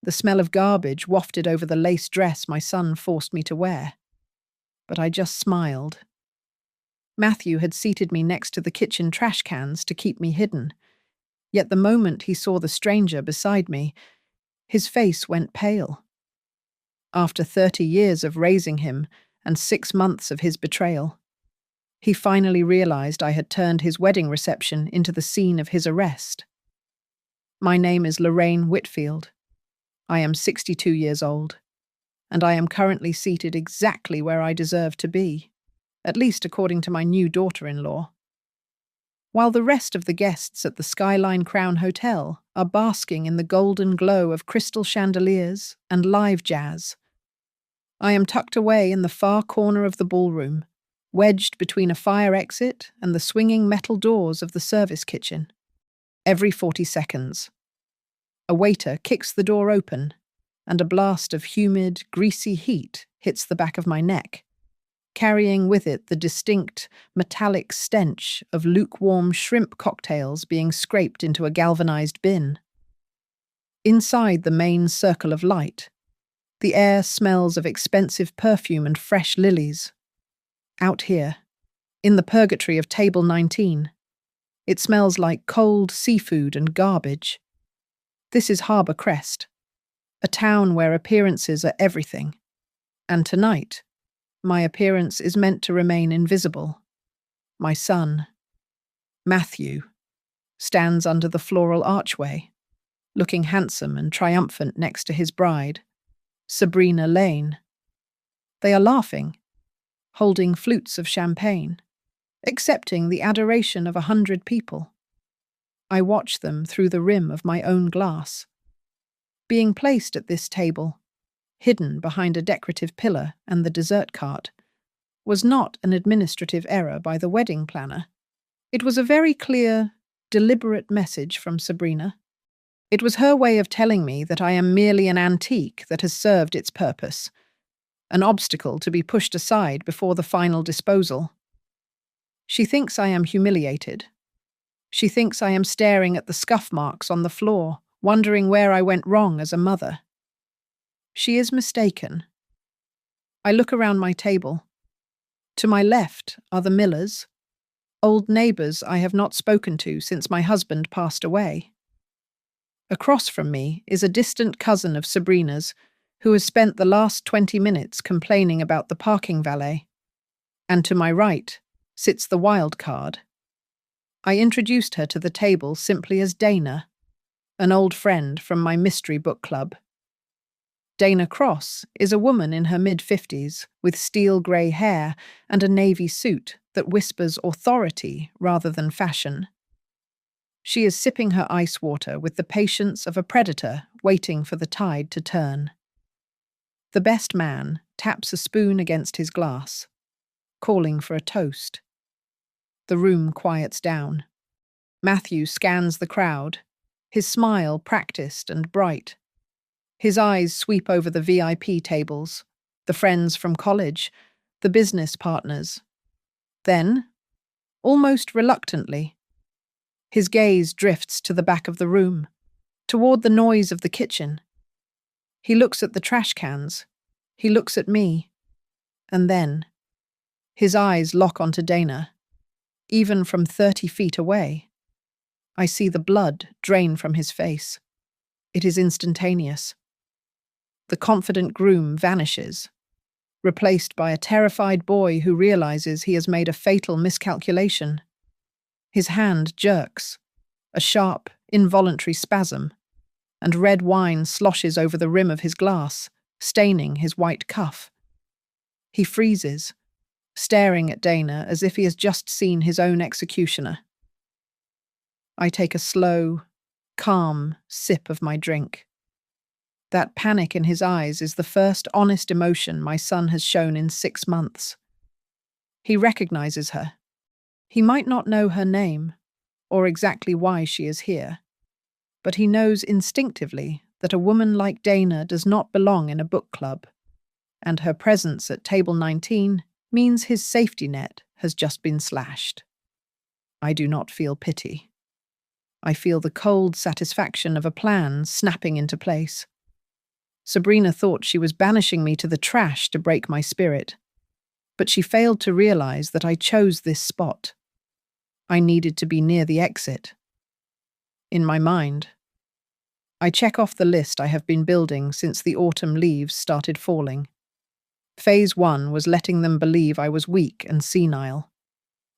The smell of garbage wafted over the lace dress my son forced me to wear. But I just smiled. Matthew had seated me next to the kitchen trash cans to keep me hidden. Yet the moment he saw the stranger beside me, his face went pale. After 30 years of raising him and 6 months of his betrayal, he finally realized I had turned his wedding reception into the scene of his arrest. My name is Lorraine Whitfield. I am 62 years old, and I am currently seated exactly where I deserve to be, at least according to my new daughter-in-law. While the rest of the guests at the Skyline Crown Hotel are basking in the golden glow of crystal chandeliers and live jazz, I am tucked away in the far corner of the ballroom, wedged between a fire exit and the swinging metal doors of the service kitchen. Every 40 seconds, a waiter kicks the door open, and a blast of humid, greasy heat hits the back of my neck, carrying with it the distinct, metallic stench of lukewarm shrimp cocktails being scraped into a galvanized bin. Inside the main circle of light, the air smells of expensive perfume and fresh lilies. Out here, in the purgatory of Table 19, it smells like cold seafood and garbage. This is Harbour Crest, a town where appearances are everything. And tonight, my appearance is meant to remain invisible. My son, Matthew, stands under the floral archway, looking handsome and triumphant next to his bride, Sabrina Lane. They are laughing, holding flutes of champagne, accepting the adoration of 100 people. I watch them through the rim of my own glass. Being placed at this table, hidden behind a decorative pillar and the dessert cart, was not an administrative error by the wedding planner. It was a very clear, deliberate message from Sabrina. It was her way of telling me that I am merely an antique that has served its purpose, an obstacle to be pushed aside before the final disposal. She thinks I am humiliated. She thinks I am staring at the scuff marks on the floor, wondering where I went wrong as a mother. She is mistaken. I look around my table. To my left are the Millers, old neighbours I have not spoken to since my husband passed away. Across from me is a distant cousin of Sabrina's who has spent the last 20 minutes complaining about the parking valet. And to my right sits the wild card. I introduced her to the table simply as Dana, an old friend from my mystery book club. Dana Cross is a woman in her mid-50s with steel grey hair and a navy suit that whispers authority rather than fashion. She is sipping her ice water with the patience of a predator waiting for the tide to turn. The best man taps a spoon against his glass, calling for a toast. The room quiets down. Matthew scans the crowd, his smile practiced and bright. His eyes sweep over the VIP tables, the friends from college, the business partners. Then, almost reluctantly, his gaze drifts to the back of the room, toward the noise of the kitchen. He looks at the trash cans. He looks at me. And then, his eyes lock onto Dana, even from 30 feet away. I see the blood drain from his face. It is instantaneous. The confident groom vanishes, replaced by a terrified boy who realizes he has made a fatal miscalculation. His hand jerks, a sharp, involuntary spasm, and red wine sloshes over the rim of his glass, staining his white cuff. He freezes, staring at Dana as if he has just seen his own executioner. I take a slow, calm sip of my drink. That panic in his eyes is the first honest emotion my son has shown in 6 months. He recognizes her. He might not know her name, or exactly why she is here, but he knows instinctively that a woman like Dana does not belong in a book club, and her presence at Table 19 means his safety net has just been slashed. I do not feel pity. I feel the cold satisfaction of a plan snapping into place. Sabrina thought she was banishing me to the trash to break my spirit, but she failed to realize that I chose this spot. I needed to be near the exit. In my mind, I check off the list I have been building since the autumn leaves started falling. Phase 1 was letting them believe I was weak and senile.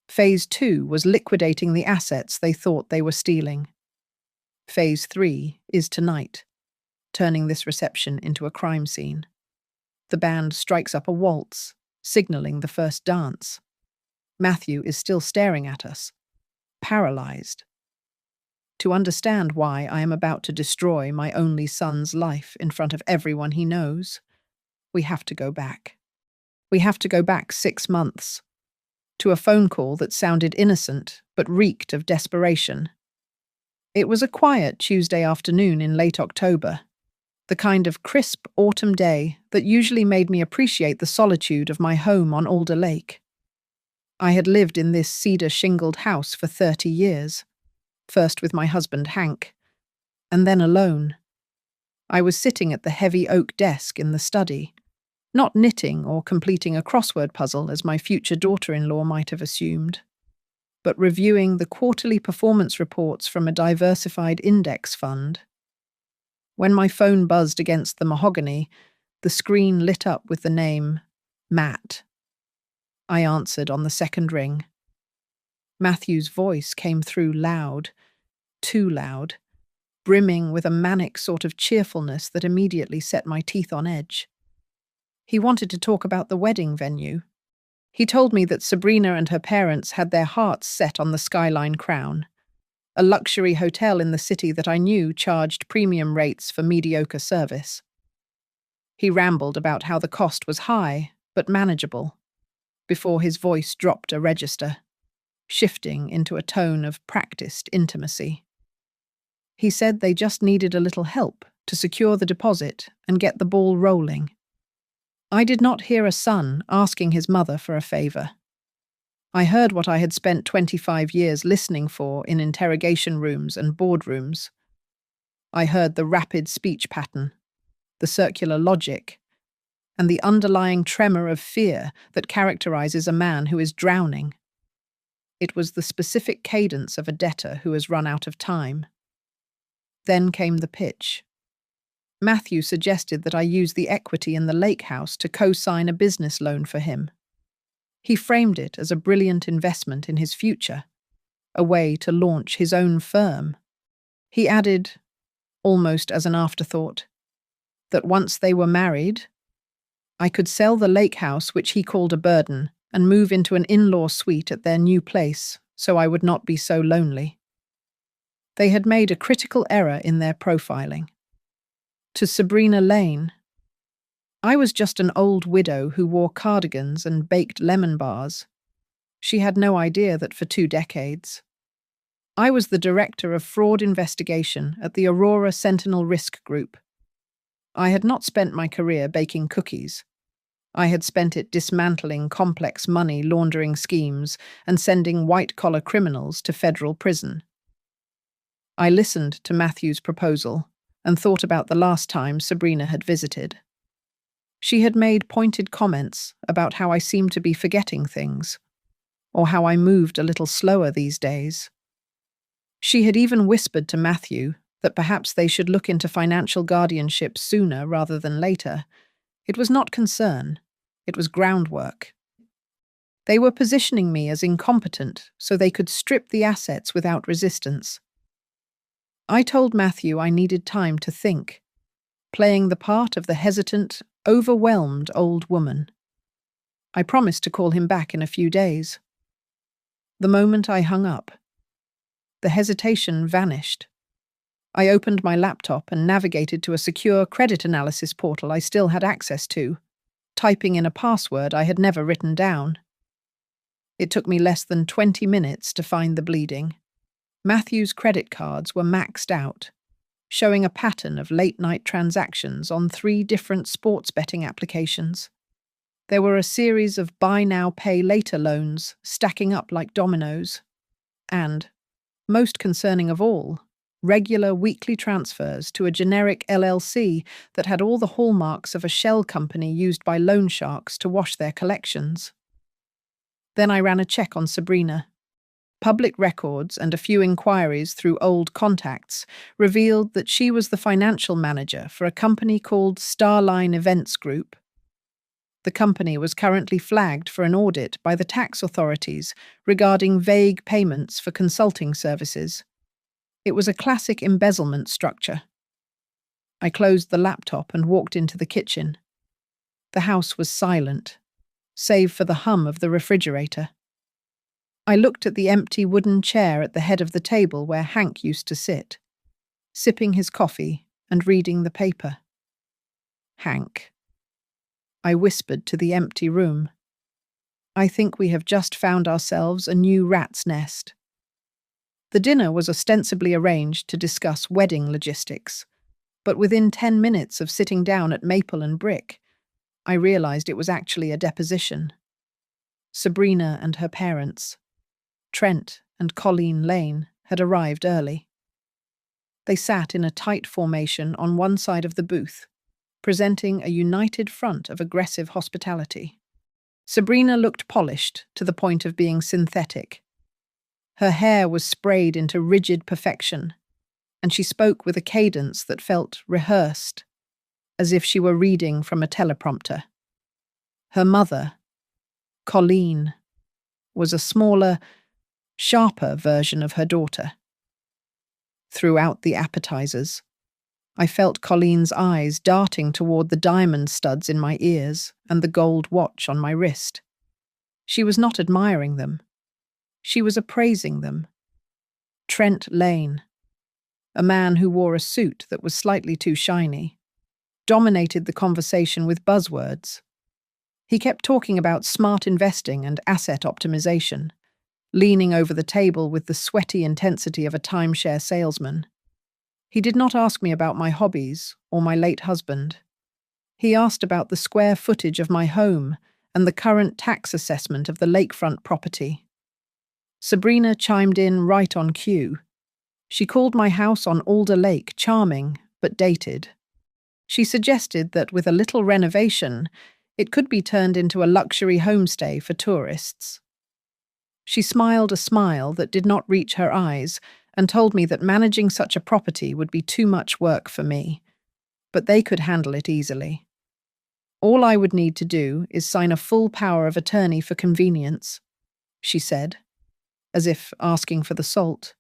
Phase 2 was liquidating the assets they thought they were stealing. Phase 3 is tonight, turning this reception into a crime scene. The band strikes up a waltz, signaling the first dance. Matthew is still staring at us, paralyzed. To understand why I am about to destroy my only son's life in front of everyone he knows, we have to go back. We have to go back 6 months, to a phone call that sounded innocent but reeked of desperation. It was a quiet Tuesday afternoon in late October, the kind of crisp autumn day that usually made me appreciate the solitude of my home on Alder Lake. I had lived in this cedar-shingled house for 30 years, first with my husband Hank, and then alone. I was sitting at the heavy oak desk in the study, not knitting or completing a crossword puzzle as my future daughter-in-law might have assumed, but reviewing the quarterly performance reports from a diversified index fund. When my phone buzzed against the mahogany, the screen lit up with the name Matt. I answered on the second ring. Matthew's voice came through loud, too loud, brimming with a manic sort of cheerfulness that immediately set my teeth on edge. He wanted to talk about the wedding venue. He told me that Sabrina and her parents had their hearts set on the Skyline Crown, a luxury hotel in the city that I knew charged premium rates for mediocre service. He rambled about how the cost was high, but manageable, before his voice dropped a register, shifting into a tone of practiced intimacy. He said they just needed a little help to secure the deposit and get the ball rolling. I did not hear a son asking his mother for a favor. I heard what I had spent 25 years listening for in interrogation rooms and boardrooms. I heard the rapid speech pattern, the circular logic, and the underlying tremor of fear that characterizes a man who is drowning. It was the specific cadence of a debtor who has run out of time. Then came the pitch. Matthew suggested that I use the equity in the lake house to co-sign a business loan for him. He framed it as a brilliant investment in his future, a way to launch his own firm. He added, almost as an afterthought, that once they were married, I could sell the lake house, which he called a burden, and move into an in-law suite at their new place, so I would not be so lonely. They had made a critical error in their profiling. To Sabrina Lane, I was just an old widow who wore cardigans and baked lemon bars. She had no idea that for 2 decades, I was the director of fraud investigation at the Aurora Sentinel Risk Group. I had not spent my career baking cookies. I had spent it dismantling complex money laundering schemes and sending white-collar criminals to federal prison. I listened to Matthew's proposal and thought about the last time Sabrina had visited. She had made pointed comments about how I seemed to be forgetting things, or how I moved a little slower these days. She had even whispered to Matthew that perhaps they should look into financial guardianship sooner rather than later. It was not concern, it was groundwork. They were positioning me as incompetent so they could strip the assets without resistance. I told Matthew I needed time to think, playing the part of the hesitant, overwhelmed old woman. I promised to call him back in a few days. The moment I hung up, the hesitation vanished. I opened my laptop and navigated to a secure credit analysis portal I still had access to, typing in a password I had never written down. It took me less than 20 minutes to find the bleeding. Matthew's credit cards were maxed out, showing a pattern of late-night transactions on 3 different sports betting applications. There were a series of buy now, pay later loans stacking up like dominoes. And, most concerning of all, regular weekly transfers to a generic LLC that had all the hallmarks of a shell company used by loan sharks to wash their collections. Then I ran a check on Sabrina. Public records and a few inquiries through old contacts revealed that she was the financial manager for a company called Starline Events Group. The company was currently flagged for an audit by the tax authorities regarding vague payments for consulting services. It was a classic embezzlement structure. I closed the laptop and walked into the kitchen. The house was silent, save for the hum of the refrigerator. I looked at the empty wooden chair at the head of the table where Hank used to sit, sipping his coffee and reading the paper. Hank. I whispered to the empty room. I think we have just found ourselves a new rat's nest. The dinner was ostensibly arranged to discuss wedding logistics, but within 10 minutes of sitting down at Maple and Brick, I realized it was actually a deposition. Sabrina and her parents, Trent and Colleen Lane, had arrived early. They sat in a tight formation on one side of the booth, presenting a united front of aggressive hospitality. Sabrina looked polished to the point of being synthetic. Her hair was sprayed into rigid perfection, and she spoke with a cadence that felt rehearsed, as if she were reading from a teleprompter. Her mother, Colleen, was a smaller, sharper version of her daughter. Throughout the appetizers, I felt Colleen's eyes darting toward the diamond studs in my ears and the gold watch on my wrist. She was not admiring them. She was appraising them. Trent Lane, a man who wore a suit that was slightly too shiny, dominated the conversation with buzzwords. He kept talking about smart investing and asset optimization, leaning over the table with the sweaty intensity of a timeshare salesman. He did not ask me about my hobbies or my late husband. He asked about the square footage of my home and the current tax assessment of the lakefront property. Sabrina chimed in right on cue. She called my house on Alder Lake charming but dated. She suggested that with a little renovation, it could be turned into a luxury homestay for tourists. She smiled a smile that did not reach her eyes and told me that managing such a property would be too much work for me, but they could handle it easily. All I would need to do is sign a full power of attorney for convenience, she said, as if asking for the salt.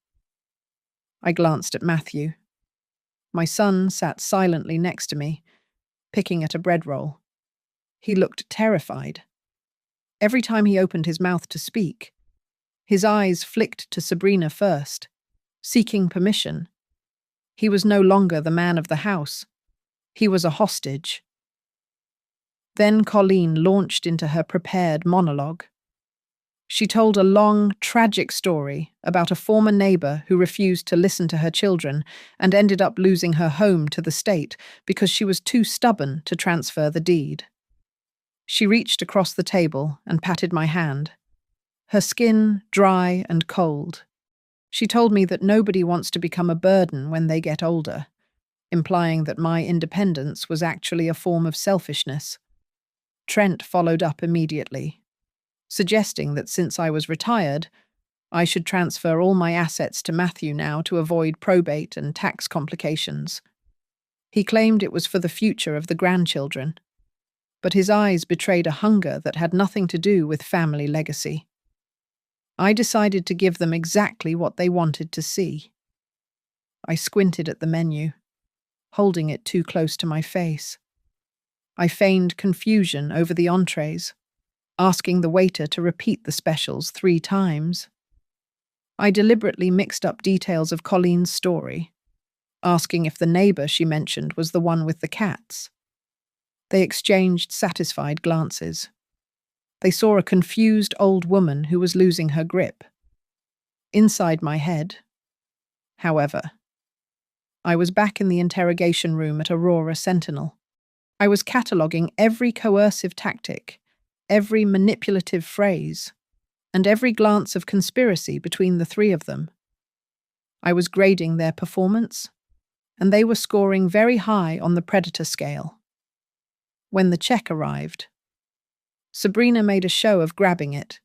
I glanced at Matthew. My son sat silently next to me, picking at a bread roll. He looked terrified. Every time he opened his mouth to speak, his eyes flicked to Sabrina first, seeking permission. He was no longer the man of the house. He was a hostage. Then Colleen launched into her prepared monologue. She told a long, tragic story about a former neighbor who refused to listen to her children and ended up losing her home to the state because she was too stubborn to transfer the deed. She reached across the table and patted my hand, her skin dry and cold. She told me that nobody wants to become a burden when they get older, implying that my independence was actually a form of selfishness. Trent followed up immediately, suggesting that since I was retired, I should transfer all my assets to Matthew now to avoid probate and tax complications. He claimed it was for the future of the grandchildren, but his eyes betrayed a hunger that had nothing to do with family legacy. I decided to give them exactly what they wanted to see. I squinted at the menu, holding it too close to my face. I feigned confusion over the entrees, asking the waiter to repeat the specials 3 times. I deliberately mixed up details of Colleen's story, asking if the neighbor she mentioned was the one with the cats. They exchanged satisfied glances. They saw a confused old woman who was losing her grip. Inside my head, however, I was back in the interrogation room at Aurora Sentinel. I was cataloguing every coercive tactic, every manipulative phrase, and every glance of conspiracy between the 3 of them. I was grading their performance, and they were scoring very high on the predator scale. When the check arrived, Sabrina made a show of grabbing it.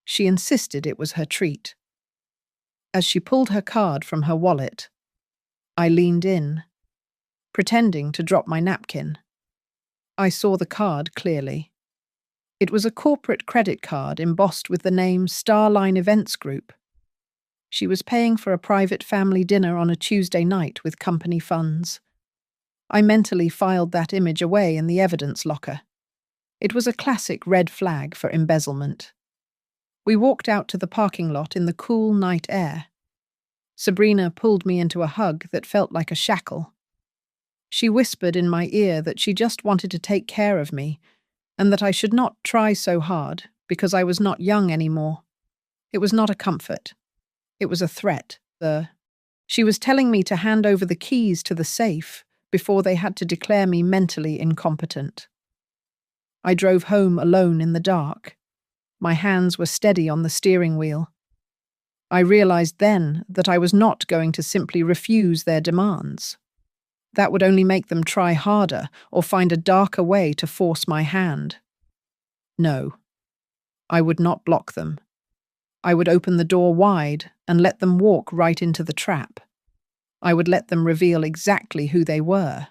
She insisted it was her treat. As she pulled her card from her wallet, I leaned in, pretending to drop my napkin. I saw the card clearly. It was a corporate credit card embossed with the name Starline Events Group. She was paying for a private family dinner on a Tuesday night with company funds. I mentally filed that image away in the evidence locker. It was a classic red flag for embezzlement. We walked out to the parking lot in the cool night air. Sabrina pulled me into a hug that felt like a shackle. She whispered in my ear that she just wanted to take care of me, and that I should not try so hard because I was not young anymore. It was not a comfort. It was a threat. She was telling me to hand over the keys to the safe before they had to declare me mentally incompetent. I drove home alone in the dark. My hands were steady on the steering wheel. I realized then that I was not going to simply refuse their demands. That would only make them try harder or find a darker way to force my hand. No, I would not block them. I would open the door wide and let them walk right into the trap. I would let them reveal exactly who they were,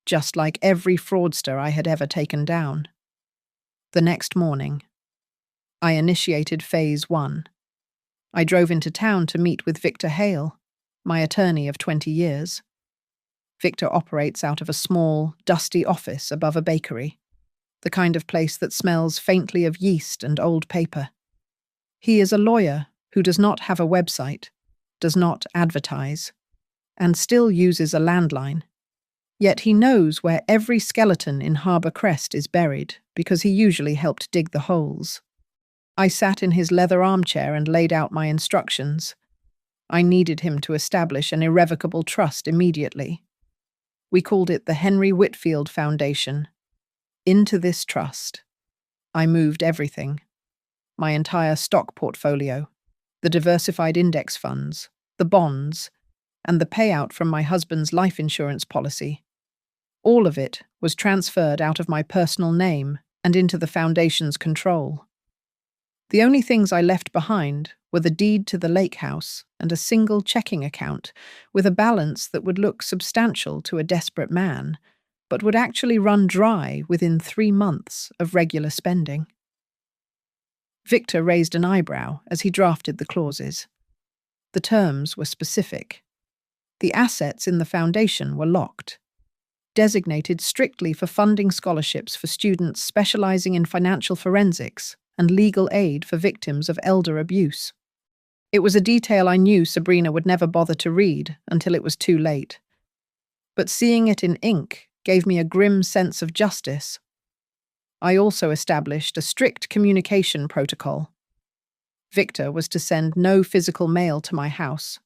just like every fraudster I had ever taken down. The next morning, I initiated Phase 1. I drove into town to meet with Victor Hale, my attorney of 20 years. Victor operates out of a small, dusty office above a bakery, the kind of place that smells faintly of yeast and old paper. He is a lawyer who does not have a website, does not advertise, and still uses a landline. Yet he knows where every skeleton in Harbour Crest is buried because he usually helped dig the holes. I sat in his leather armchair and laid out my instructions. I needed him to establish an irrevocable trust immediately. We called it the Henry Whitfield Foundation. Into this trust, I moved everything. My entire stock portfolio, the diversified index funds, the bonds, and the payout from my husband's life insurance policy. All of it was transferred out of my personal name and into the foundation's control. The only things I left behind were the deed to the lake house and a single checking account with a balance that would look substantial to a desperate man, but would actually run dry within 3 months of regular spending. Victor raised an eyebrow as he drafted the clauses. The terms were specific. The assets in the foundation were locked, designated strictly for funding scholarships for students specializing in financial forensics and legal aid for victims of elder abuse. It was a detail I knew Sabrina would never bother to read until it was too late. But seeing it in ink gave me a grim sense of justice. I also established a strict communication protocol. Victor was to send no physical mail to my house,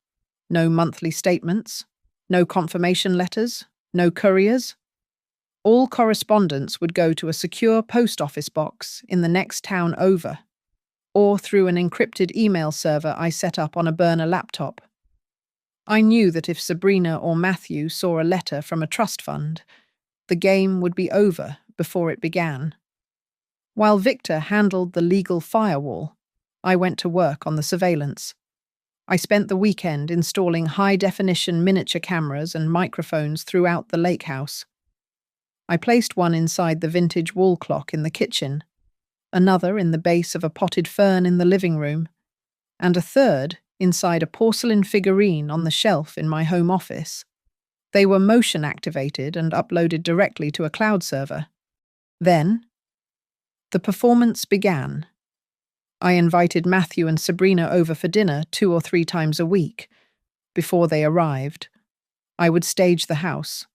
no monthly statements, no confirmation letters, no couriers. All correspondence would go to a secure post office box in the next town over, or through an encrypted email server I set up on a burner laptop. I knew that if Sabrina or Matthew saw a letter from a trust fund, the game would be over before it began. While Victor handled the legal firewall, I went to work on the surveillance. I spent the weekend installing high-definition miniature cameras and microphones throughout the lake house. I placed one inside the vintage wall clock in the kitchen, another in the base of a potted fern in the living room, and a third inside a porcelain figurine on the shelf in my home office. They were motion-activated and uploaded directly to a cloud server. Then, the performance began. I invited Matthew and Sabrina over for dinner 2 or 3 times a week. Before they arrived, I would stage the house.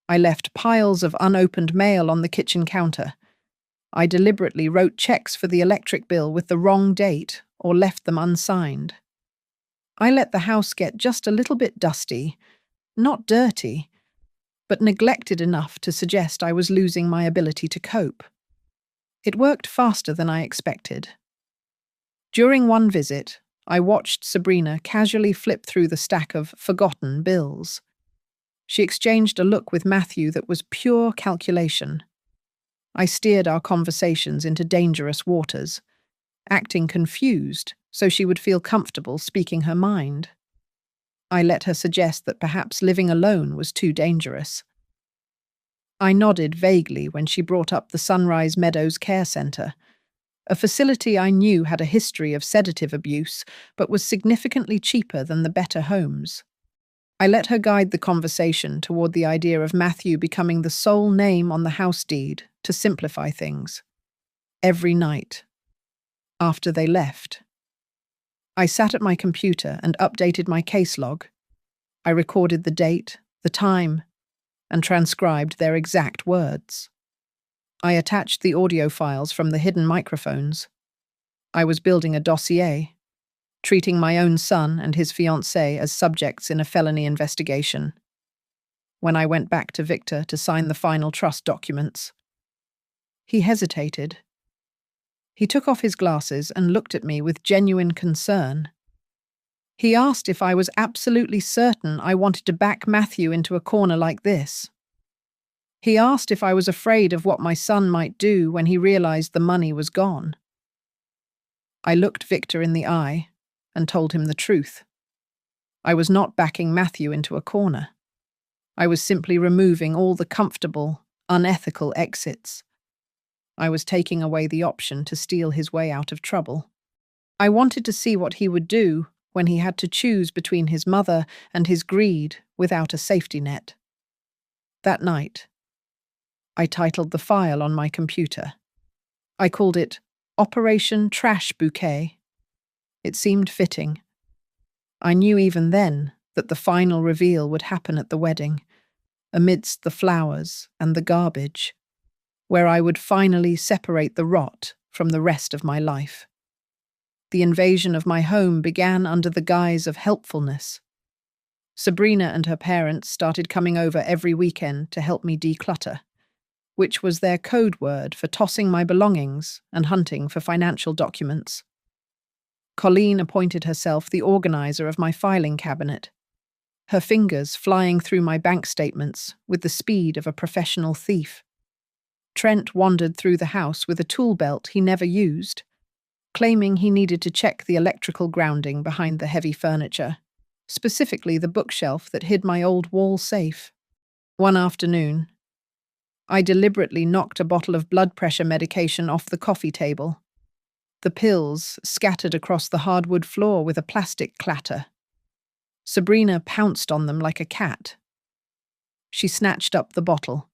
I left piles of unopened mail on the kitchen counter. I deliberately wrote checks for the electric bill with the wrong date or left them unsigned. I let the house get just a little bit dusty, not dirty, but neglected enough to suggest I was losing my ability to cope. It worked faster than I expected. During one visit, I watched Sabrina casually flip through the stack of forgotten bills. She exchanged a look with Matthew that was pure calculation. I steered our conversations into dangerous waters, acting confused so she would feel comfortable speaking her mind. I let her suggest that perhaps living alone was too dangerous. I nodded vaguely when she brought up the Sunrise Meadows Care Centre, a facility I knew had a history of sedative abuse but was significantly cheaper than the better homes. I let her guide the conversation toward the idea of Matthew becoming the sole name on the house deed to simplify things. Every night, after they left, I sat at my computer and updated my case log. I recorded the date, the time, and transcribed their exact words. I attached the audio files from the hidden microphones. I was building a dossier, treating my own son and his fiancée as subjects in a felony investigation. When I went back to Victor to sign the final trust documents, he hesitated. He took off his glasses and looked at me with genuine concern. He asked if I was absolutely certain I wanted to back Matthew into a corner like this. He asked if I was afraid of what my son might do when he realized the money was gone. I looked Victor in the eye and told him the truth. I was not backing Matthew into a corner. I was simply removing all the comfortable, unethical exits. I was taking away the option to steal his way out of trouble. I wanted to see what he would do when he had to choose between his mother and his greed without a safety net. That night, I titled the file on my computer. I called it Operation Trash Bouquet. It seemed fitting. I knew even then that the final reveal would happen at the wedding, amidst the flowers and the garbage, where I would finally separate the rot from the rest of my life. The invasion of my home began under the guise of helpfulness. Sabrina and her parents started coming over every weekend to help me declutter, which was their code word for tossing my belongings and hunting for financial documents. Colleen appointed herself the organizer of my filing cabinet, her fingers flying through my bank statements with the speed of a professional thief. Trent wandered through the house with a tool belt he never used, claiming he needed to check the electrical grounding behind the heavy furniture, specifically the bookshelf that hid my old wall safe. One afternoon, I deliberately knocked a bottle of blood pressure medication off the coffee table. The pills scattered across the hardwood floor with a plastic clatter. Sabrina pounced on them like a cat. She snatched up the bottle,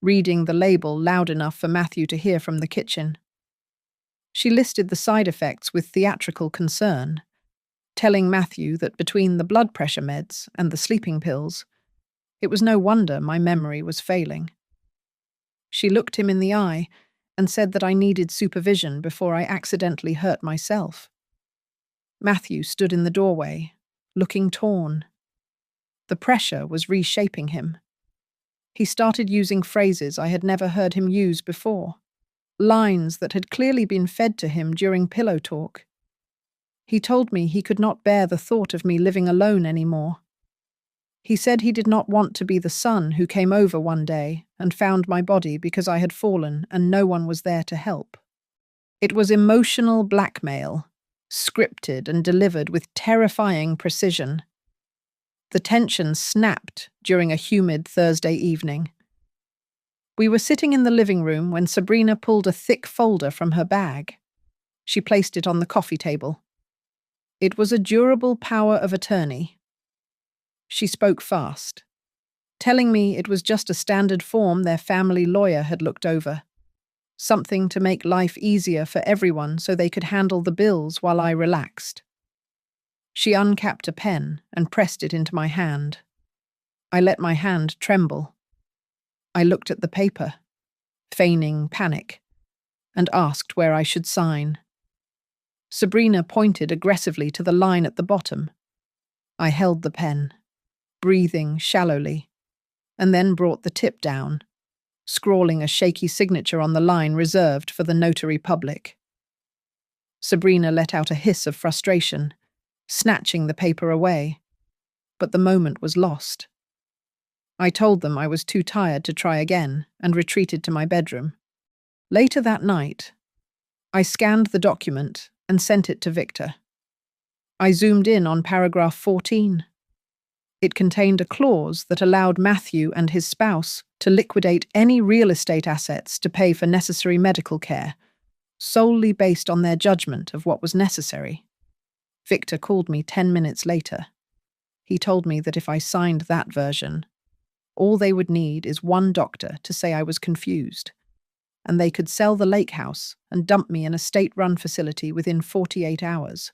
reading the label loud enough for Matthew to hear from the kitchen. She listed the side effects with theatrical concern, telling Matthew that between the blood pressure meds and the sleeping pills, it was no wonder my memory was failing. She looked him in the eye and said that I needed supervision before I accidentally hurt myself. Matthew stood in the doorway, looking torn. The pressure was reshaping him. He started using phrases I had never heard him use before, lines that had clearly been fed to him during pillow talk. He told me he could not bear the thought of me living alone anymore. He said he did not want to be the son who came over one day and found my body because I had fallen and no one was there to help. It was emotional blackmail, scripted and delivered with terrifying precision. The tension snapped during a humid Thursday evening. We were sitting in the living room when Sabrina pulled a thick folder from her bag. She placed it on the coffee table. It was a durable power of attorney. She spoke fast, telling me it was just a standard form their family lawyer had looked over, something to make life easier for everyone so they could handle the bills while I relaxed. She uncapped a pen and pressed it into my hand. I let my hand tremble. I looked at the paper, feigning panic, and asked where I should sign. Sabrina pointed aggressively to the line at the bottom. I held the pen, breathing shallowly, and then brought the tip down, scrawling a shaky signature on the line reserved for the notary public. Sabrina let out a hiss of frustration snatching the paper away, but the moment was lost. I told them I was too tired to try again and retreated to my bedroom. Later that night, I scanned the document and sent it to Victor. I zoomed in on paragraph 14. It contained a clause that allowed Matthew and his spouse to liquidate any real estate assets to pay for necessary medical care, solely based on their judgment of what was necessary. Victor called me 10 minutes later. He told me that if I signed that version, all they would need is one doctor to say I was confused, and they could sell the lake house and dump me in a state-run facility within 48 hours.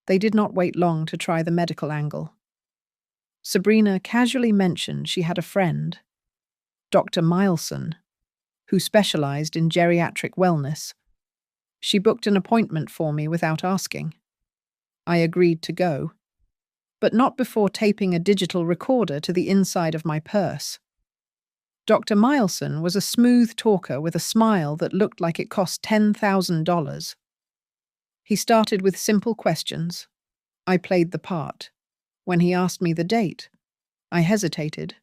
They did not wait long to try the medical angle. Sabrina casually mentioned she had a friend, Dr. Mileson, who specialized in geriatric wellness. She booked an appointment for me without asking. I agreed to go, but not before taping a digital recorder to the inside of my purse. Dr. Mileson was a smooth talker with a smile that looked like it cost $10,000. He started with simple questions. I played the part. When he asked me the date, I hesitated.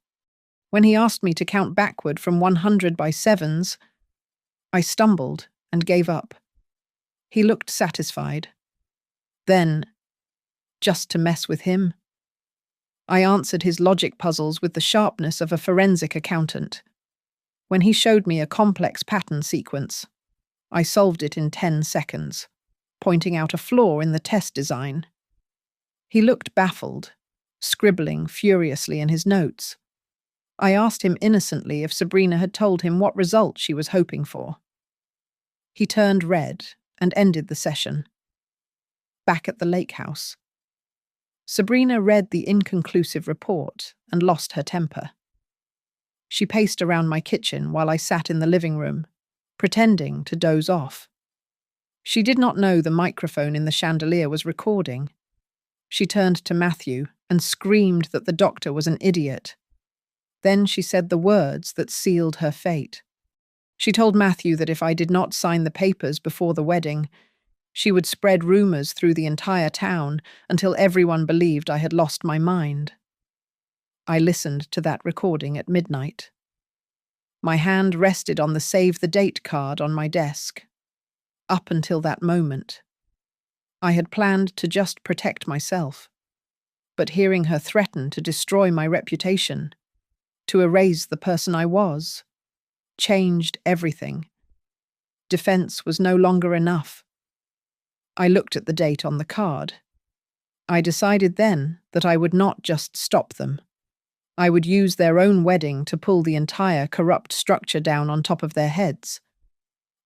When he asked me to count backward from 100 by sevens, I stumbled and gave up. He looked satisfied. Then, just to mess with him, I answered his logic puzzles with the sharpness of a forensic accountant. When he showed me a complex pattern sequence, I solved it in 10 seconds, pointing out a flaw in the test design. He looked baffled, scribbling furiously in his notes. I asked him innocently if Sabrina had told him what result she was hoping for. He turned red and ended the session. Back at the lake house, Sabrina read the inconclusive report and lost her temper. She paced around my kitchen while I sat in the living room, pretending to doze off. She did not know the microphone in the chandelier was recording. She turned to Matthew and screamed that the doctor was an idiot. Then she said the words that sealed her fate. She told Matthew that if I did not sign the papers before the wedding, she would spread rumors through the entire town until everyone believed I had lost my mind. I listened to that recording at midnight. My hand rested on the save the date card on my desk. Up until that moment, I had planned to just protect myself. But hearing her threaten to destroy my reputation, to erase the person I was, changed everything. Defense was no longer enough. I looked at the date on the card. I decided then that I would not just stop them. I would use their own wedding to pull the entire corrupt structure down on top of their heads.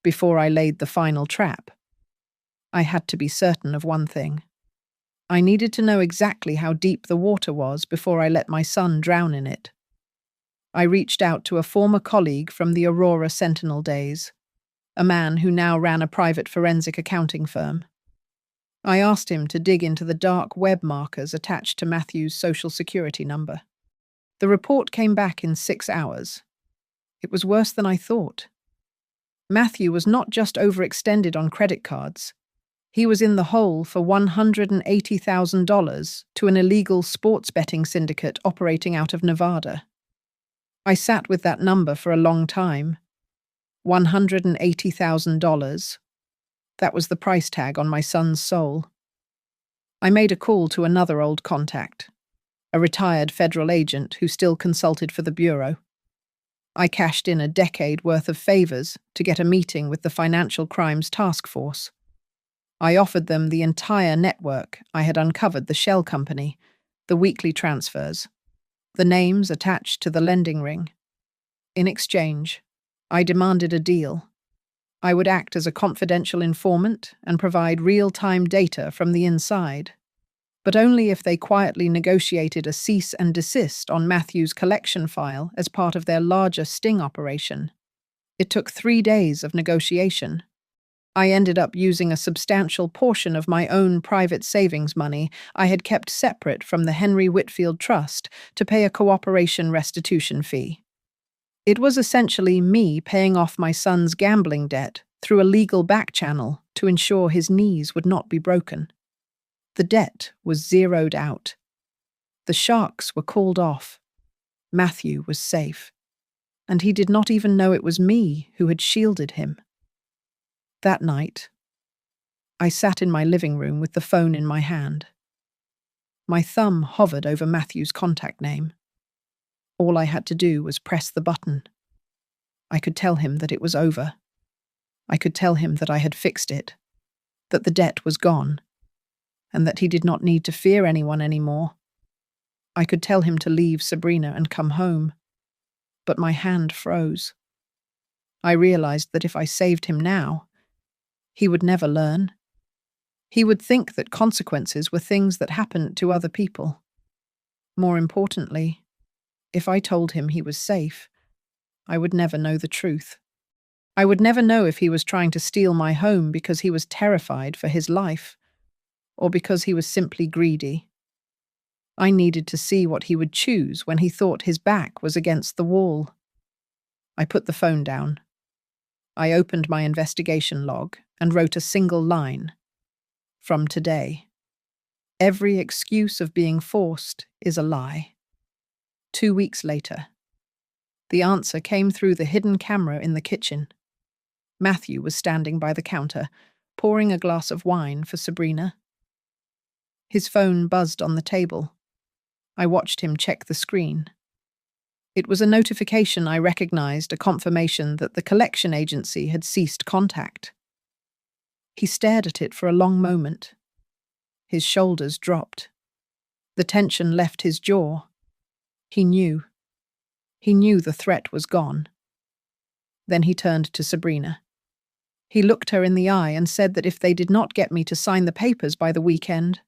Before I laid the final trap, I had to be certain of one thing. I needed to know exactly how deep the water was before I let my son drown in it. I reached out to a former colleague from the Aurora Sentinel days, a man who now ran a private forensic accounting firm. I asked him to dig into the dark web markers attached to Matthew's social security number. The report came back in 6 hours. It was worse than I thought. Matthew was not just overextended on credit cards. He was in the hole for $180,000 to an illegal sports betting syndicate operating out of Nevada. I sat with that number for a long time. $180,000. That was the price tag on my son's soul. I made a call to another old contact, a retired federal agent who still consulted for the Bureau. I cashed in a decade worth of favors to get a meeting with the Financial Crimes Task Force. I offered them the entire network I had uncovered, the shell company, the weekly transfers, the names attached to the lending ring. In exchange, I demanded a deal. I would act as a confidential informant and provide real-time data from the inside, but only if they quietly negotiated a cease and desist on Matthew's collection file as part of their larger sting operation. It took 3 days of negotiation. I ended up using a substantial portion of my own private savings money I had kept separate from the Henry Whitfield Trust to pay a cooperation restitution fee. It was essentially me paying off my son's gambling debt through a legal back channel to ensure his knees would not be broken. The debt was zeroed out. The sharks were called off. Matthew was safe. And he did not even know it was me who had shielded him. That night, I sat in my living room with the phone in my hand. My thumb hovered over Matthew's contact name. All I had to do was press the button. I could tell him that it was over. I could tell him that I had fixed it, that the debt was gone, and that he did not need to fear anyone anymore. I could tell him to leave Sabrina and come home, but my hand froze. I realized that if I saved him now, he would never learn. He would think that consequences were things that happened to other people. More importantly, if I told him he was safe, I would never know the truth. I would never know if he was trying to steal my home because he was terrified for his life, or because he was simply greedy. I needed to see what he would choose when he thought his back was against the wall. I put the phone down. I opened my investigation log and wrote a single line. From today, every excuse of being forced is a lie. 2 weeks later, the answer came through the hidden camera in the kitchen. Matthew was standing by the counter, pouring a glass of wine for Sabrina. His phone buzzed on the table. I watched him check the screen. It was a notification I recognized, a confirmation that the collection agency had ceased contact. He stared at it for a long moment. His shoulders dropped. The tension left his jaw. He knew. He knew the threat was gone. Then he turned to Sabrina. He looked her in the eye and said that if they did not get me to sign the papers by the weekend,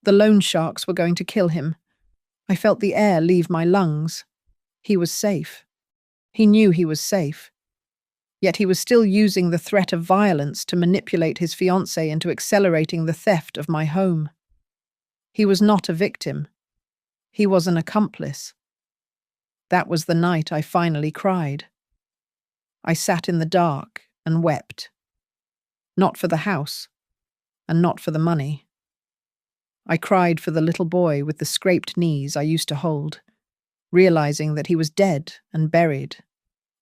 the loan sharks were going to kill him. I felt the air leave my lungs. He was safe. He knew he was safe. Yet he was still using the threat of violence to manipulate his fiancée into accelerating the theft of my home. He was not a victim. He was an accomplice. That was the night I finally cried. I sat in the dark and wept. Not for the house, and not for the money. I cried for the little boy with the scraped knees I used to hold, realizing that he was dead and buried,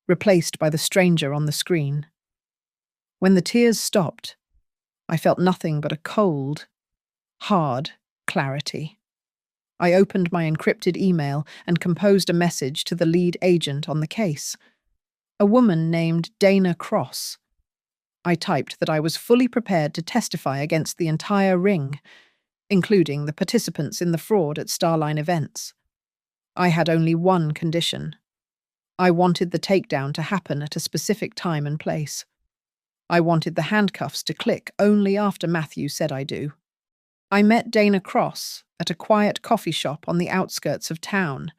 replaced by the stranger on the screen. When the tears stopped, I felt nothing but a cold, hard clarity. I opened my encrypted email and composed a message to the lead agent on the case, a woman named Dana Cross. I typed that I was fully prepared to testify against the entire ring, including the participants in the fraud at Starline events. I had only one condition. I wanted the takedown to happen at a specific time and place. I wanted the handcuffs to click only after Matthew said I do. I met Dana Cross at a quiet coffee shop on the outskirts of town,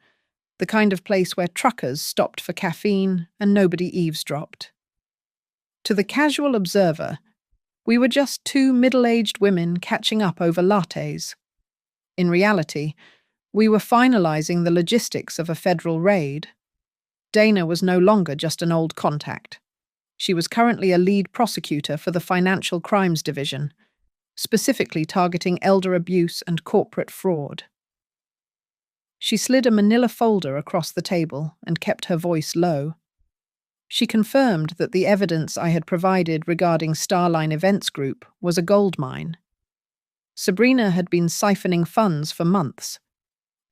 the kind of place where truckers stopped for caffeine and nobody eavesdropped. To the casual observer, we were just two middle-aged women catching up over lattes. In reality, we were finalizing the logistics of a federal raid. Dana was no longer just an old contact. She was currently a lead prosecutor for the Financial Crimes Division, specifically targeting elder abuse and corporate fraud. She slid a manila folder across the table and kept her voice low. She confirmed that the evidence I had provided regarding Starline Events Group was a goldmine. Sabrina had been siphoning funds for months,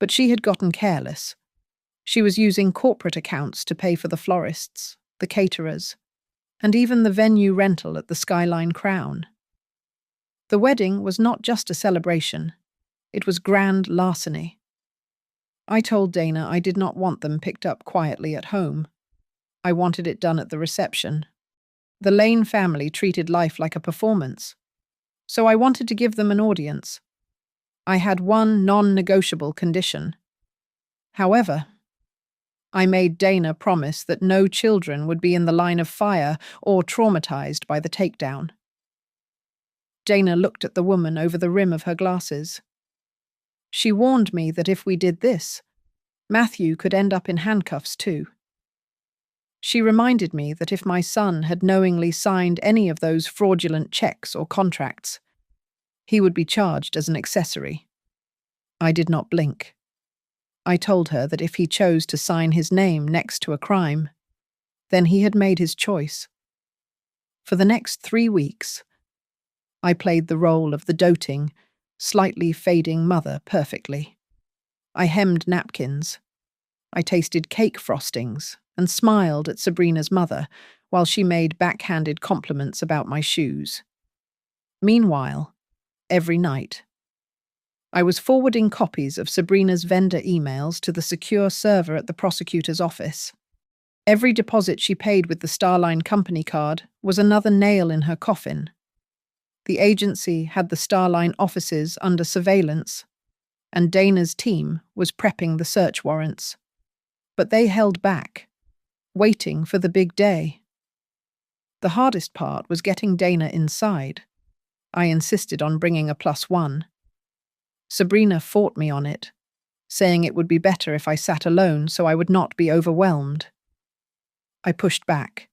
but she had gotten careless. She was using corporate accounts to pay for the florists, the caterers, and even the venue rental at the Skyline Crown. The wedding was not just a celebration, it was grand larceny. I told Dana I did not want them picked up quietly at home. I wanted it done at the reception. The Lane family treated life like a performance, so I wanted to give them an audience. I had one non-negotiable condition. However, I made Dana promise that no children would be in the line of fire or traumatized by the takedown. Dana looked at the woman over the rim of her glasses. She warned me that if we did this, Matthew could end up in handcuffs too. She reminded me that if my son had knowingly signed any of those fraudulent checks or contracts, He would be charged as an accessory. I did not blink. I told her that if he chose to sign his name next to a crime, then he had made his choice. For the next 3 weeks, I played the role of the doting, slightly fading mother perfectly. I hemmed napkins. I tasted cake frostings and smiled at Sabrina's mother while she made backhanded compliments about my shoes. Meanwhile, every night, I was forwarding copies of Sabrina's vendor emails to the secure server at the prosecutor's office. Every deposit she paid with the Starline company card was another nail in her coffin. The agency had the Starline offices under surveillance, and Dana's team was prepping the search warrants. But they held back, waiting for the big day. The hardest part was getting Dana inside. I insisted on bringing a +1. Sabrina fought me on it, saying it would be better if I sat alone so I would not be overwhelmed. I pushed back,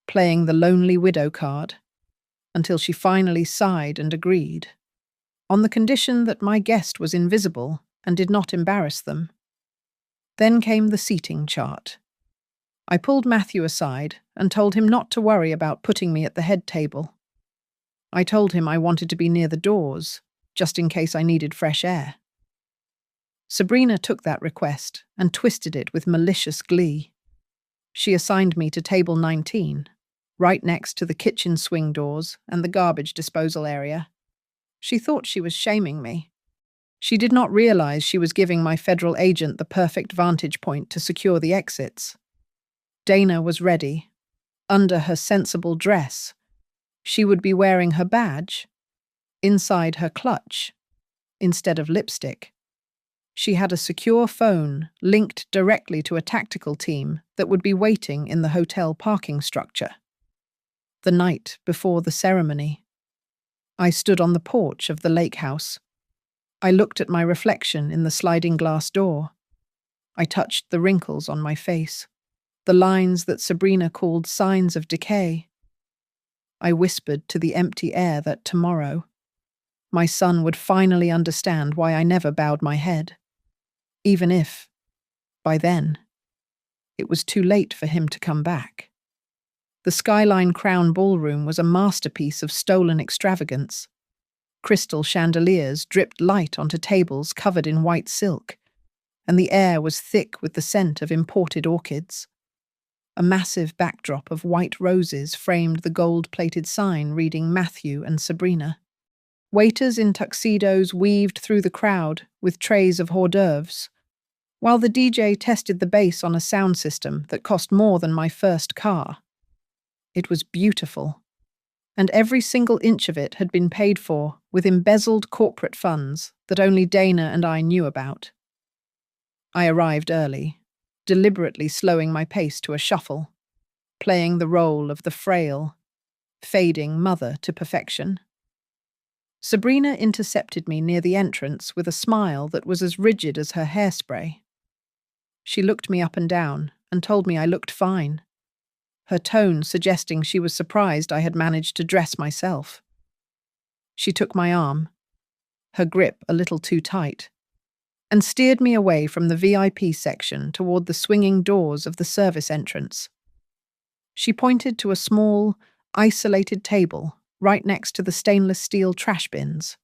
playing the lonely widow card, until she finally sighed and agreed, on the condition that my guest was invisible and did not embarrass them. Then came the seating chart. I pulled Matthew aside and told him not to worry about putting me at the head table. I told him I wanted to be near the doors, just in case I needed fresh air. Sabrina took that request and twisted it with malicious glee. She assigned me to table 19, right next to the kitchen swing doors and the garbage disposal area. She thought she was shaming me. She did not realize she was giving my federal agent the perfect vantage point to secure the exits. Dana was ready. Under her sensible dress, she would be wearing her badge, inside her clutch, instead of lipstick. She had a secure phone linked directly to a tactical team that would be waiting in the hotel parking structure. The night before the ceremony, I stood on the porch of the lake house. I looked at my reflection in the sliding glass door. I touched the wrinkles on my face, the lines that Sabrina called signs of decay. I whispered to the empty air that tomorrow, my son would finally understand why I never bowed my head, even if, by then, it was too late for him to come back. The Skyline Crown Ballroom was a masterpiece of stolen extravagance. Crystal chandeliers dripped light onto tables covered in white silk, and the air was thick with the scent of imported orchids. A massive backdrop of white roses framed the gold-plated sign reading Matthew and Sabrina. Waiters in tuxedos weaved through the crowd with trays of hors d'oeuvres, while the DJ tested the bass on a sound system that cost more than my first car. It was beautiful, and every single inch of it had been paid for with embezzled corporate funds that only Dana and I knew about. I arrived early, deliberately slowing my pace to a shuffle, playing the role of the frail, fading mother to perfection. Sabrina intercepted me near the entrance with a smile that was as rigid as her hairspray. She looked me up and down and told me I looked fine, her tone suggesting she was surprised I had managed to dress myself. She took my arm, her grip a little too tight, and steered me away from the VIP section toward the swinging doors of the service entrance. She pointed to a small, isolated table right next to the stainless steel trash bins.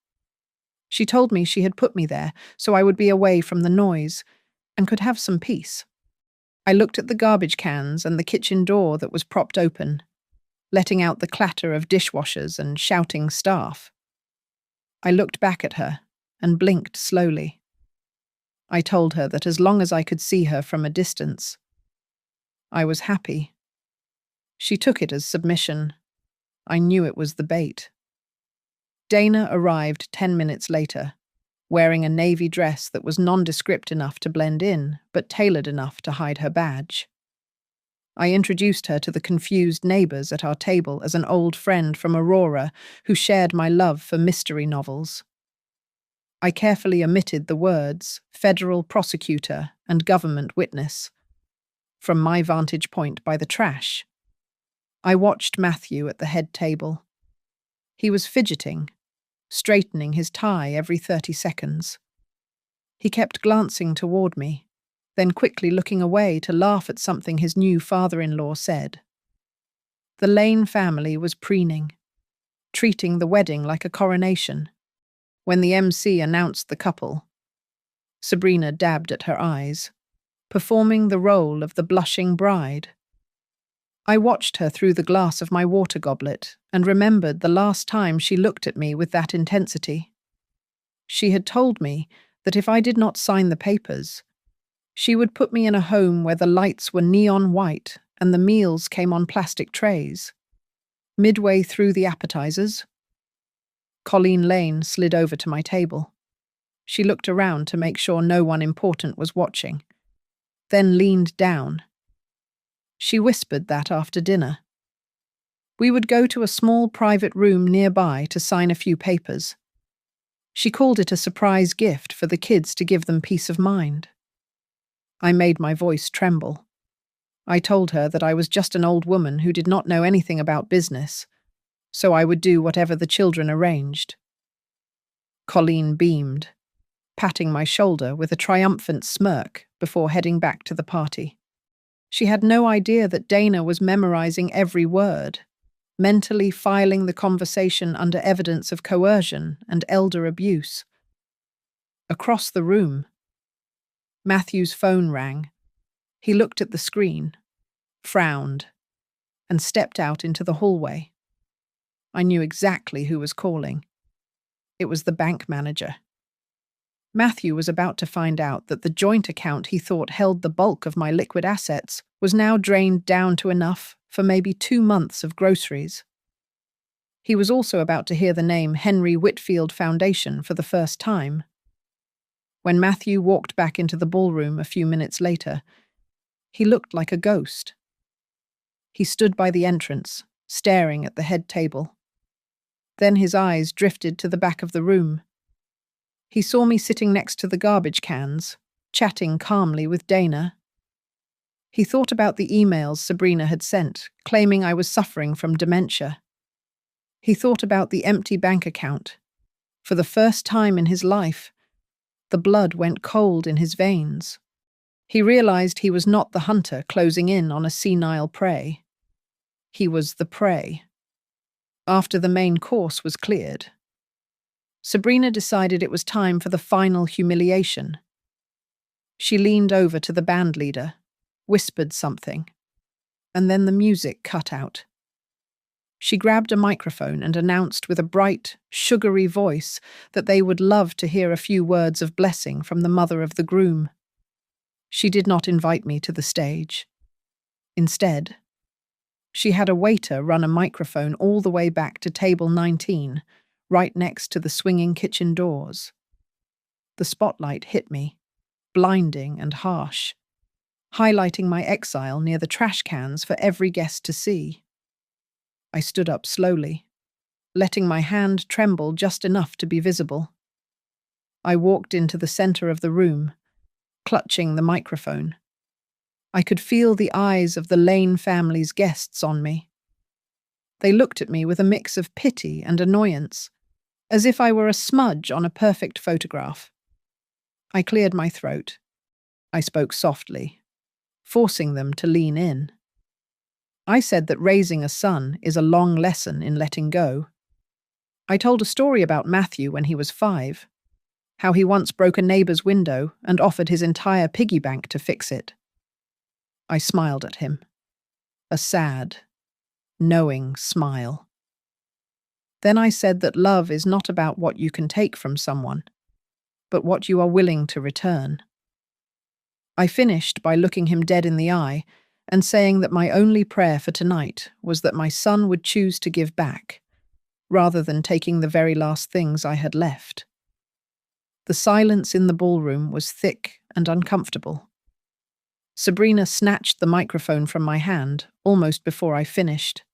She told me she had put me there so I would be away from the noise and could have some peace. I looked at the garbage cans and the kitchen door that was propped open, letting out the clatter of dishwashers and shouting staff. I looked back at her and blinked slowly. I told her that as long as I could see her from a distance, I was happy. She took it as submission. I knew it was the bait. Dana arrived 10 minutes later, wearing a navy dress that was nondescript enough to blend in, but tailored enough to hide her badge. I introduced her to the confused neighbors at our table as an old friend from Aurora who shared my love for mystery novels. I carefully omitted the words federal prosecutor and government witness. From my vantage point by the trash, I watched Matthew at the head table. He was fidgeting, straightening his tie every 30 seconds. He kept glancing toward me, then quickly looking away to laugh at something his new father-in-law said. The Lane family was preening, treating the wedding like a coronation. When the MC announced the couple, Sabrina dabbed at her eyes, performing the role of the blushing bride. I watched her through the glass of my water goblet and remembered the last time she looked at me with that intensity. She had told me that if I did not sign the papers, she would put me in a home where the lights were neon white and the meals came on plastic trays. Midway through the appetizers, Colleen Lane slid over to my table. She looked around to make sure no one important was watching, then leaned down. She whispered that after dinner we would go to a small private room nearby to sign a few papers. She called it a surprise gift for the kids to give them peace of mind. I made my voice tremble. I told her that I was just an old woman who did not know anything about business, so I would do whatever the children arranged. Colleen beamed, patting my shoulder with a triumphant smirk before heading back to the party. She had no idea that Dana was memorizing every word, mentally filing the conversation under evidence of coercion and elder abuse. Across the room, Matthew's phone rang. He looked at the screen, frowned, and stepped out into the hallway. I knew exactly who was calling. It was the bank manager. Matthew was about to find out that the joint account he thought held the bulk of my liquid assets was now drained down to enough for maybe 2 months of groceries. He was also about to hear the name Henry Whitfield Foundation for the first time. When Matthew walked back into the ballroom a few minutes later, he looked like a ghost. He stood by the entrance, staring at the head table. Then his eyes drifted to the back of the room. He saw me sitting next to the garbage cans, chatting calmly with Dana. He thought about the emails Sabrina had sent, claiming I was suffering from dementia. He thought about the empty bank account. For the first time in his life, the blood went cold in his veins. He realized he was not the hunter closing in on a senile prey. He was the prey. After the main course was cleared, Sabrina decided it was time for the final humiliation. She leaned over to the band leader, whispered something, and then the music cut out. She grabbed a microphone and announced with a bright, sugary voice that they would love to hear a few words of blessing from the mother of the groom. She did not invite me to the stage. Instead, she had a waiter run a microphone all the way back to table 19, right next to the swinging kitchen doors. The spotlight hit me, blinding and harsh, highlighting my exile near the trash cans for every guest to see. I stood up slowly, letting my hand tremble just enough to be visible. I walked into the center of the room, clutching the microphone. I could feel the eyes of the Lane family's guests on me. They looked at me with a mix of pity and annoyance, as if I were a smudge on a perfect photograph. I cleared my throat. I spoke softly, forcing them to lean in. I said that raising a son is a long lesson in letting go. I told a story about Matthew when he was 5, how he once broke a neighbor's window and offered his entire piggy bank to fix it. I smiled at him, a sad, knowing smile. Then I said that love is not about what you can take from someone, but what you are willing to return. I finished by looking him dead in the eye and saying that my only prayer for tonight was that my son would choose to give back, rather than taking the very last things I had left. The silence in the ballroom was thick and uncomfortable. Sabrina snatched the microphone from my hand almost before I finished.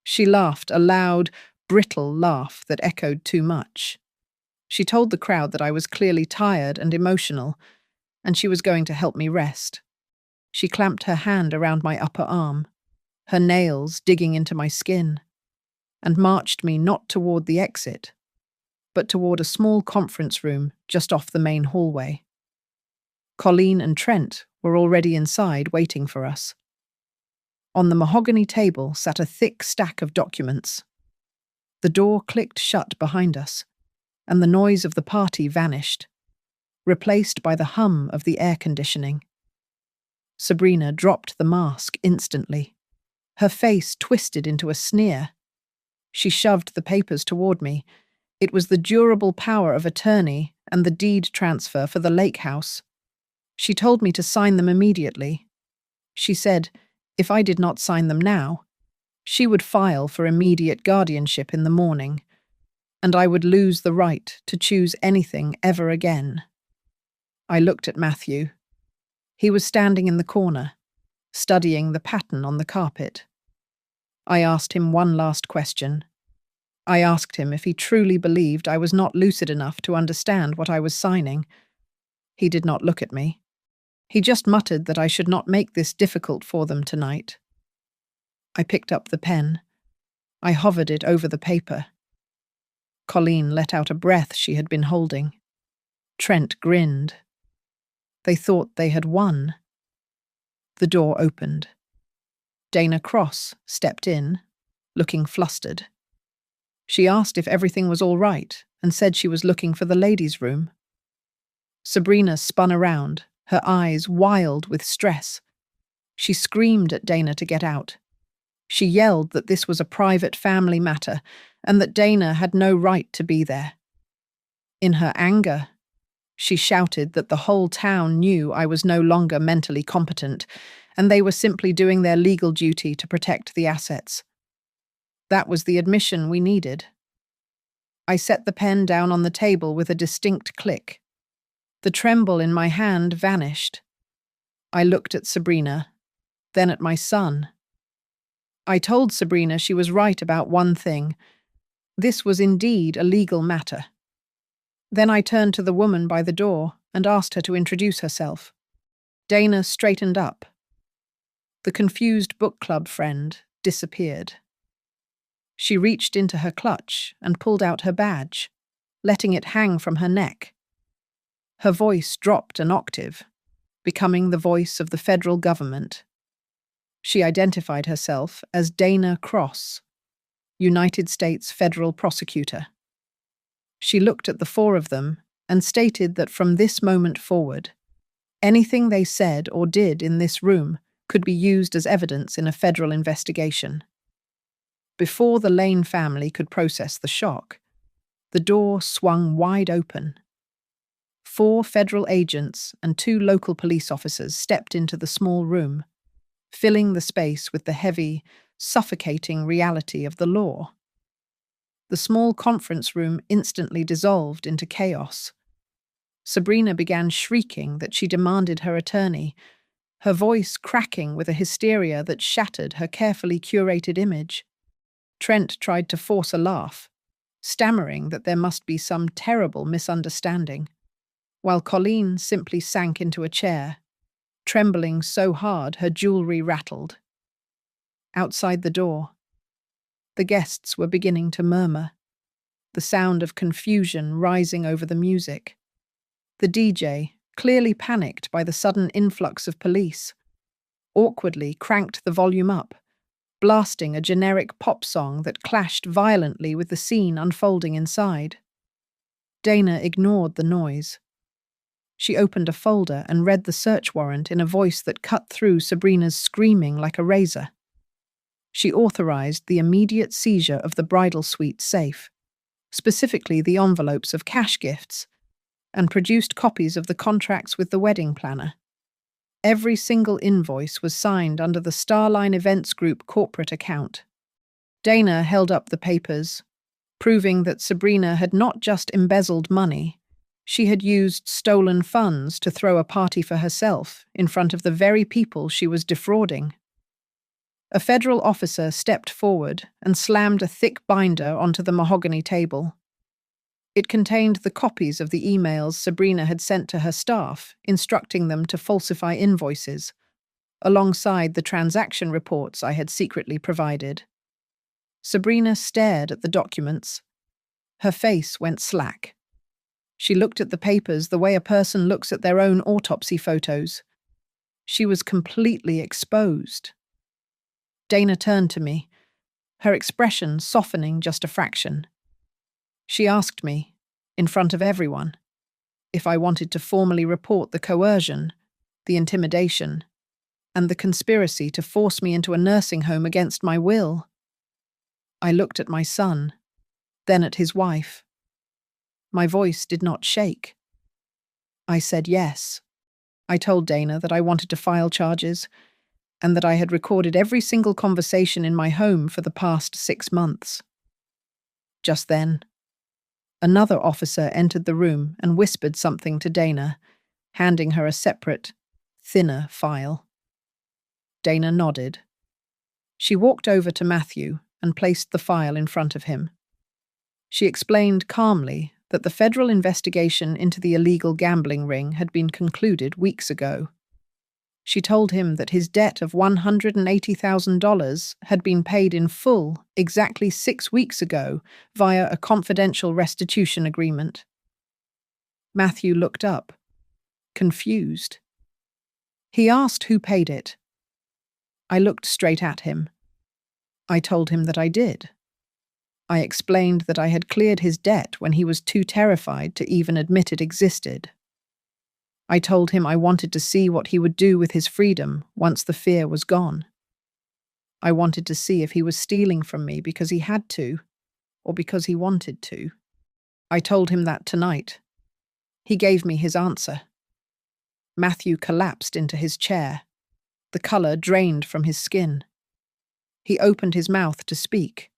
She laughed, a loud, brittle laugh that echoed too much. She told the crowd that I was clearly tired and emotional, and she was going to help me rest. She clamped her hand around my upper arm, her nails digging into my skin, and marched me not toward the exit, but toward a small conference room just off the main hallway. Colleen and Trent were already inside waiting for us. On the mahogany table sat a thick stack of documents. The door clicked shut behind us, and the noise of the party vanished, replaced by the hum of the air conditioning. Sabrina dropped the mask instantly. Her face twisted into a sneer. She shoved the papers toward me. It was the durable power of attorney and the deed transfer for the lake house. She told me to sign them immediately. She said, if I did not sign them now, she would file for immediate guardianship in the morning, and I would lose the right to choose anything ever again. I looked at Matthew. He was standing in the corner, studying the pattern on the carpet. I asked him one last question. I asked him if he truly believed I was not lucid enough to understand what I was signing. He did not look at me. He just muttered that I should not make this difficult for them tonight. I picked up the pen. I hovered it over the paper. Colleen let out a breath she had been holding. Trent grinned. They thought they had won. The door opened. Dana Cross stepped in, looking flustered. She asked if everything was all right and said she was looking for the ladies' room. Sabrina spun around, her eyes wild with stress. She screamed at Dana to get out. She yelled that this was a private family matter and that Dana had no right to be there. In her anger, she shouted that the whole town knew I was no longer mentally competent and they were simply doing their legal duty to protect the assets. That was the admission we needed. I set the pen down on the table with a distinct click. The tremble in my hand vanished. I looked at Sabrina, then at my son. I told Sabrina she was right about one thing. This was indeed a legal matter. Then I turned to the woman by the door and asked her to introduce herself. Dana straightened up. The confused book club friend disappeared. She reached into her clutch and pulled out her badge, letting it hang from her neck. Her voice dropped an octave, becoming the voice of the federal government. She identified herself as Dana Cross, United States federal prosecutor. She looked at the four of them and stated that from this moment forward, anything they said or did in this room could be used as evidence in a federal investigation. Before the Lane family could process the shock, the door swung wide open. 4 federal agents and 2 local police officers stepped into the small room, filling the space with the heavy, suffocating reality of the law. The small conference room instantly dissolved into chaos. Sabrina began shrieking that she demanded her attorney, her voice cracking with a hysteria that shattered her carefully curated image. Trent tried to force a laugh, stammering that there must be some terrible misunderstanding, while Colleen simply sank into a chair, trembling so hard her jewelry rattled. Outside the door, the guests were beginning to murmur, the sound of confusion rising over the music. The DJ, clearly panicked by the sudden influx of police, awkwardly cranked the volume up, blasting a generic pop song that clashed violently with the scene unfolding inside. Dana ignored the noise. She opened a folder and read the search warrant in a voice that cut through Sabrina's screaming like a razor. She authorized the immediate seizure of the bridal suite safe, specifically the envelopes of cash gifts, and produced copies of the contracts with the wedding planner. Every single invoice was signed under the Starline Events Group corporate account. Dana held up the papers, proving that Sabrina had not just embezzled money, she had used stolen funds to throw a party for herself in front of the very people she was defrauding. A federal officer stepped forward and slammed a thick binder onto the mahogany table. It contained the copies of the emails Sabrina had sent to her staff, instructing them to falsify invoices, alongside the transaction reports I had secretly provided. Sabrina stared at the documents, Her face went slack. She looked at the papers the way a person looks at their own autopsy photos. She was completely exposed. Dana turned to me, her expression softening just a fraction. She asked me, in front of everyone, if I wanted to formally report the coercion, the intimidation, and the conspiracy to force me into a nursing home against my will. I looked at my son, then at his wife. My voice did not shake. I said yes. I told Dana that I wanted to file charges and that I had recorded every single conversation in my home for the past 6 months. Just then, another officer entered the room and whispered something to Dana, handing her a separate, thinner file. Dana nodded. She walked over to Matthew and placed the file in front of him. She explained calmly that the federal investigation into the illegal gambling ring had been concluded weeks ago. She told him that his debt of $180,000 had been paid in full exactly 6 weeks ago via a confidential restitution agreement. Matthew looked up, confused. He asked who paid it. I looked straight at him. I told him that I did. I explained that I had cleared his debt when he was too terrified to even admit it existed. I told him I wanted to see what he would do with his freedom once the fear was gone. I wanted to see if he was stealing from me because he had to, or because he wanted to. I told him that tonight. He gave me his answer. Matthew collapsed into his chair. The colour drained from his skin. He opened his mouth to speak,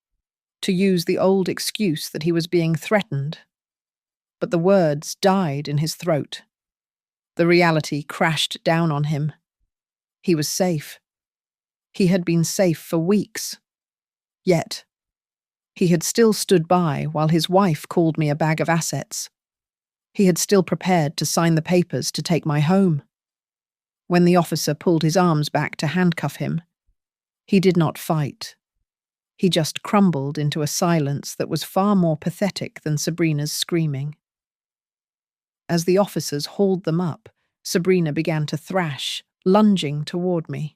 to use the old excuse that he was being threatened. But the words died in his throat. The reality crashed down on him. He was safe. He had been safe for weeks. Yet, he had still stood by while his wife called me a bag of assets. He had still prepared to sign the papers to take my home. When the officer pulled his arms back to handcuff him, he did not fight. He just crumbled into a silence that was far more pathetic than Sabrina's screaming. As the officers hauled them up, Sabrina began to thrash, lunging toward me.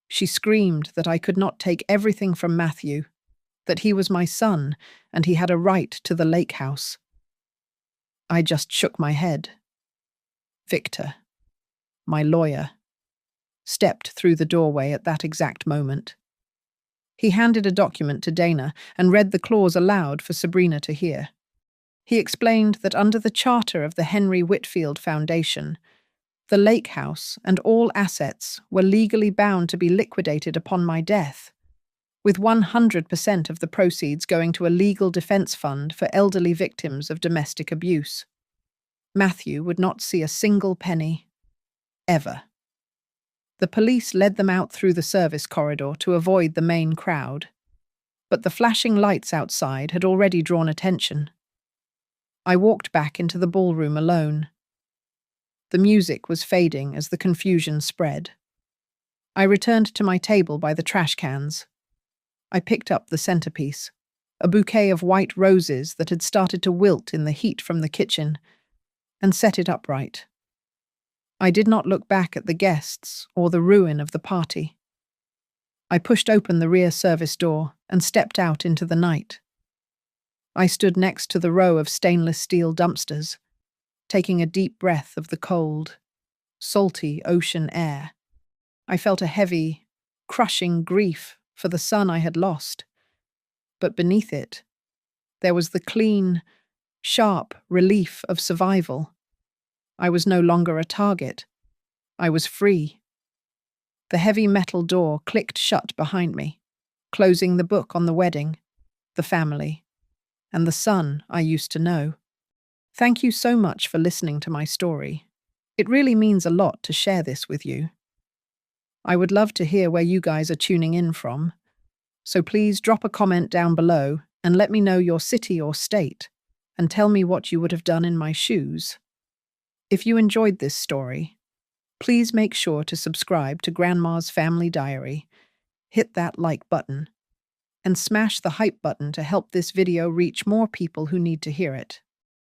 She screamed that I could not take everything from Matthew, that he was my son and he had a right to the lake house. I just shook my head. Victor, my lawyer, stepped through the doorway at that exact moment. He handed a document to Dana and read the clause aloud for Sabrina to hear. He explained that under the charter of the Henry Whitfield Foundation, the lake house and all assets were legally bound to be liquidated upon my death, with 100% of the proceeds going to a legal defense fund for elderly victims of domestic abuse. Matthew would not see a single penny, ever. The police led them out through the service corridor to avoid the main crowd, but the flashing lights outside had already drawn attention. I walked back into the ballroom alone. The music was fading as the confusion spread. I returned to my table by the trash cans. I picked up the centerpiece, a bouquet of white roses that had started to wilt in the heat from the kitchen, and set it upright. I did not look back at the guests or the ruin of the party. I pushed open the rear service door and stepped out into the night. I stood next to the row of stainless steel dumpsters, taking a deep breath of the cold, salty ocean air. I felt a heavy, crushing grief for the son I had lost. But beneath it, there was the clean, sharp relief of survival. I was no longer a target. I was free. The heavy metal door clicked shut behind me, closing the book on the wedding, the family, and the son I used to know. Thank you so much for listening to my story. It really means a lot to share this with you. I would love to hear where you guys are tuning in from, so please drop a comment down below and let me know your city or state, and tell me what you would have done in my shoes. If you enjoyed this story, please make sure to subscribe to Grandma's Family Diary, hit that like button, and smash the hype button to help this video reach more people who need to hear it.